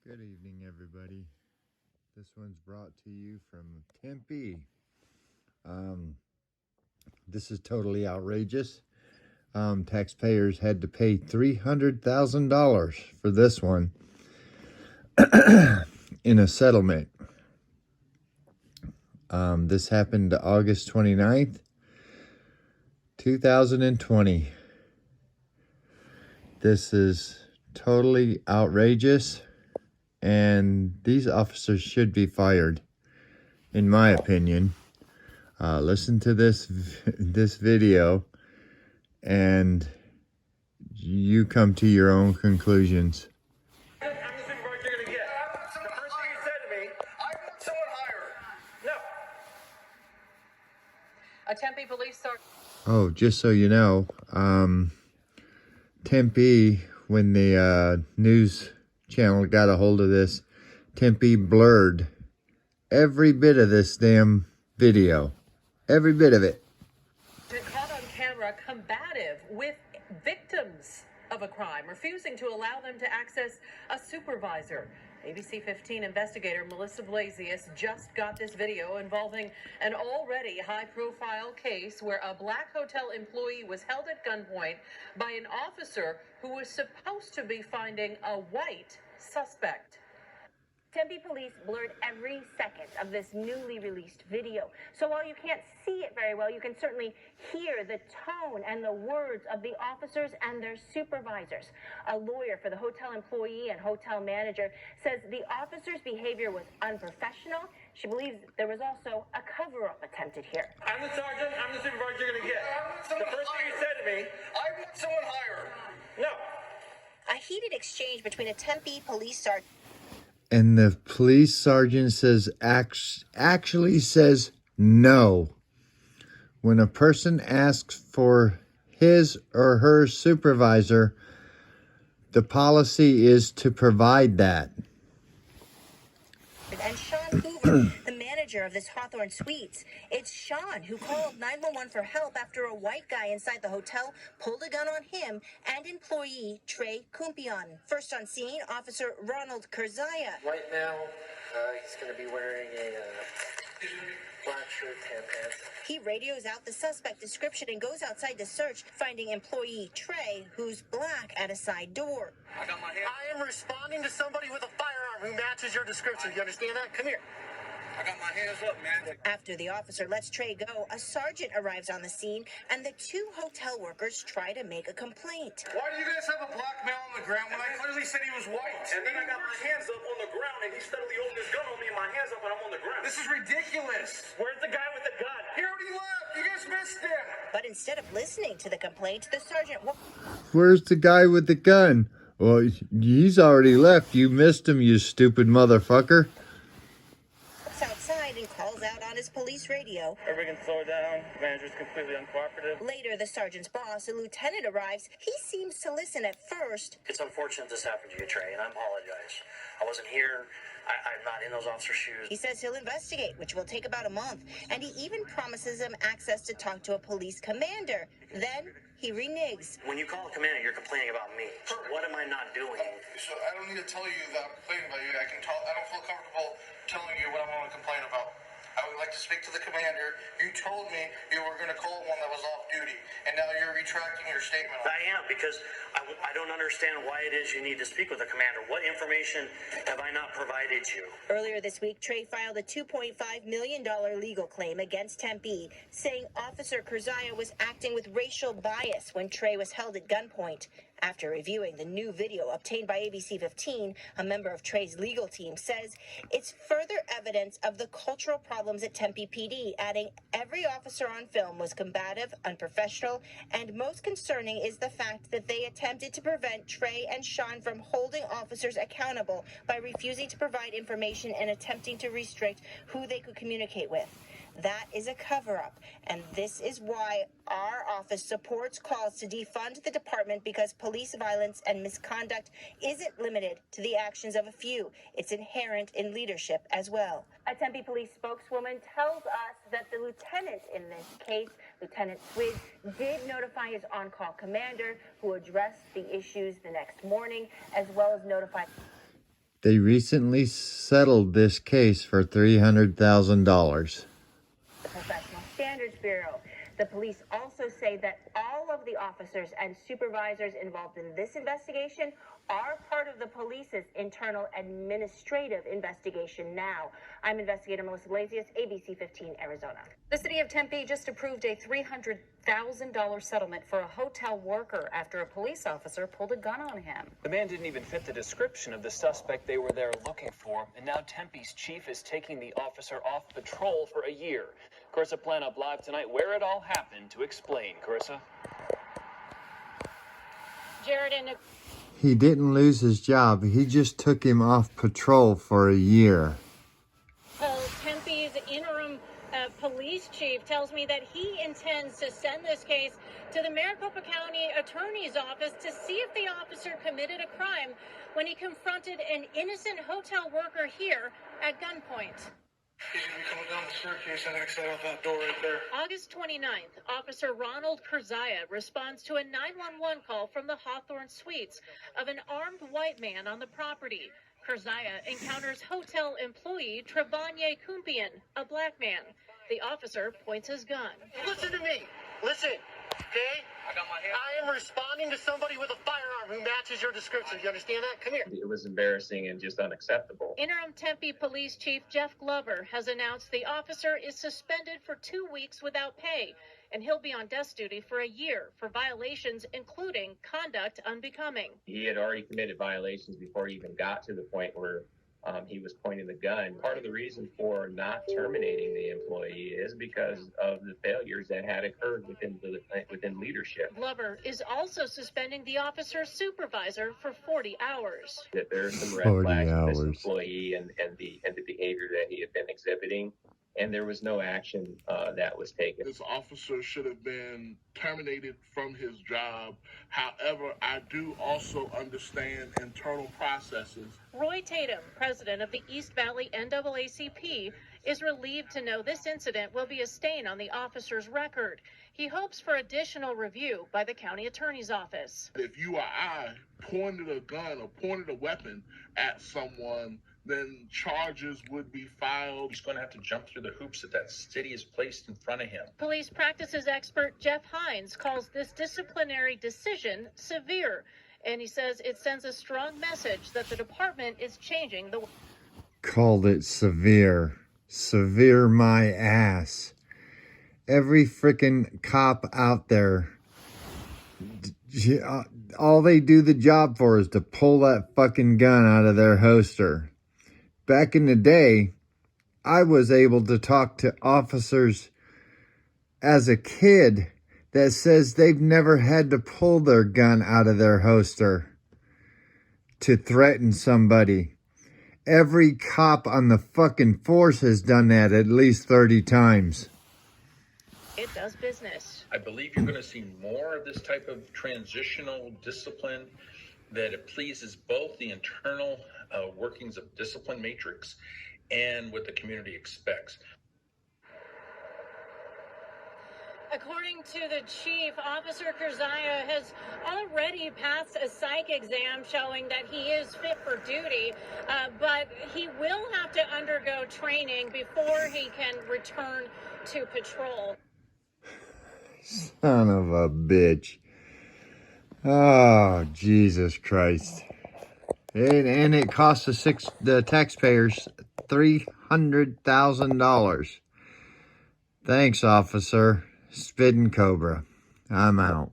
Good evening, everybody. This one's brought to you from Tempe. This is totally outrageous. Taxpayers had to pay $300,000 for this one in a settlement. This happened August 29th, 2020. This is totally outrageous, and these officers should be fired, in my opinion. Listen to this video, and you come to your own conclusions. I'm the supervisor you're going to get. The first thing you said to me, I want someone higher. No. A Tempe police sergeant. Oh, just so you know, Tempe, when the news channel got a hold of this, Tempe blurred every bit of this damn video. Every bit of it. Caught on camera combative with victims of a crime, refusing to allow them to access a supervisor. ABC 15 investigator Melissa Blasius just got this video involving an already high-profile case where a black hotel employee was held at gunpoint by an officer who was supposed to be finding a white suspect. Tempe police blurred every second of this newly released video. So while you can't see it very well, you can certainly hear the tone and the words of the officers and their supervisors. A lawyer for the hotel employee and hotel manager says the officer's behavior was unprofessional. She believes there was also a cover-up attempted here. I'm the sergeant. I'm the supervisor you're going to get. The first thing you said to me, I want someone higher. No. A heated exchange between a Tempe police sergeant And the police sergeant says actually says no. When a person asks for his or her supervisor, the policy is to provide that. and Sean Hoover, the manager of this Hawthorne Suites. It's Sean who called 911 for help after a white guy inside the hotel pulled a gun on him and employee Trey Kumpion. First on scene, Officer Ronald Kurzaya. Right now, he's going to be wearing a black shirt, tan pants. He radios out the suspect description and goes outside to search, finding employee Trey, who's black, at a side door. I got my hand. I am responding to somebody with a firearm who matches your description. You understand that? Come here. I got my hands up, man. After the officer lets Trey go, a sergeant arrives on the scene, and the two hotel workers try to make a complaint. Why do you guys have a black male on the ground when I clearly said he was white? And then I got my hands up on the ground, and he steadily holding his gun on me, and my hands up, and I'm on the ground. This is ridiculous. Where's the guy with the gun? He already left. You guys missed him. But instead of listening to the complaint, the sergeant Where's the guy with the gun? Well, he's already left. You missed him, you stupid motherfucker. walks outside and calls out on his police radio. Everybody can slow it down. Manager's completely uncooperative. Later, the sergeant's boss, a lieutenant, arrives. He seems to listen at first. It's unfortunate this happened to you, Trey, and I apologize. I wasn't here. I'm not in those officer shoes. He says he'll investigate, which will take about a month, and he even promises him access to talk to a police commander. Then he reneges. When you call a commander, you're complaining about me. What am I not doing? So I don't need to tell you that I'm complaining about you. I don't feel comfortable telling you what I'm going to complain about. I would like to speak to the commander. You told me you were going to call one that was off duty, and now you're retracting your statement. I am, because I don't understand why it is you need to speak with the commander. What information have I not provided you? Earlier this week, Trey filed a $2.5 million legal claim against Tempe, saying Officer Kurzaya was acting with racial bias when Trey was held at gunpoint. After reviewing the new video obtained by ABC 15, a member of Trey's legal team says it's further evidence of the cultural problems at Tempe PD, adding every officer on film was combative, unprofessional, and most concerning is the fact that they attempted to prevent Trey and Sean from holding officers accountable by refusing to provide information and attempting to restrict who they could communicate with. That is a cover-up, and this is why our office supports calls to defund the department, because police violence and misconduct isn't limited to the actions of a few. It's inherent in leadership as well. A Tempe police spokeswoman tells us that the lieutenant in this case, Lieutenant Swig, did notify his on-call commander, who addressed the issues the next morning, as well as notify... They recently settled this case for $300,000. The Professional Standards Bureau. The police also say that all of the officers and supervisors involved in this investigation are part of the police's internal administrative investigation now. I'm investigator Melissa Blasius, ABC 15, Arizona. The city of Tempe just approved a $300,000 settlement for a hotel worker after a police officer pulled a gun on him. The man didn't even fit the description of the suspect they were there looking for, and now Tempe's chief is taking the officer off patrol for a year. Carissa Planup live tonight where it all happened to explain. Carissa? Jared and He didn't lose his job. He just took him off patrol for a year. Tempe's interim police chief tells me that he intends to send this case to the Maricopa County Attorney's Office to see if the officer committed a crime when he confronted an innocent hotel worker here at gunpoint. He's gonna be coming down the staircase. I'm gonna set out that door right there. August 29th, Officer Ronald Kurzaya responds to a 911 call from the Hawthorne Suites of an armed white man on the property. Kurzaya encounters hotel employee Trebanye Kumpian, a black man. The officer points his gun. Listen to me. Listen. Okay? I am responding to somebody with a firearm who matches your description. Do you understand that? Come here. It was embarrassing and just unacceptable. Interim Tempe Police Chief Jeff Glover has announced the officer is suspended for 2 weeks without pay, and he'll be on desk duty for a year for violations including conduct unbecoming. He had already committed violations before he even got to the point where he was pointing the gun. Part of the reason for not terminating the employee is because of the failures that had occurred within leadership. Glover is also suspending the officer's supervisor for 40 hours. That there are some red 40 flags with this hours. employee and the behavior that he had been exhibiting, and there was no action that was taken. This officer should have been terminated from his job. However, I do also understand internal processes. Roy Tatum, president of the East Valley NAACP, is relieved to know this incident will be a stain on the officer's record. He hopes for additional review by the county attorney's office. If you or I pointed a gun or pointed a weapon at someone, then charges would be filed. He's going to have to jump through the hoops that city has placed in front of him. Police practices expert Jeff Hines calls this disciplinary decision severe, and he says it sends a strong message that the department is changing the... Called it severe. Severe my ass. Every freaking cop out there, all they do the job for is to pull that fucking gun out of their holster. Back in the day, I was able to talk to officers as a kid that says they've never had to pull their gun out of their holster to threaten somebody. Every cop on the fucking force has done that at least 30 times. It does business. I believe you're going to see more of this type of transitional discipline, that it pleases both the internal workings of discipline matrix and what the community expects. According to the chief, Officer Kurzaya has already passed a psych exam showing that he is fit for duty, but he will have to undergo training before he can return to patrol. Son of a bitch. Oh, Jesus Christ. And it cost the taxpayers $300,000. Thanks, officer. Spitting Cobra. I'm out.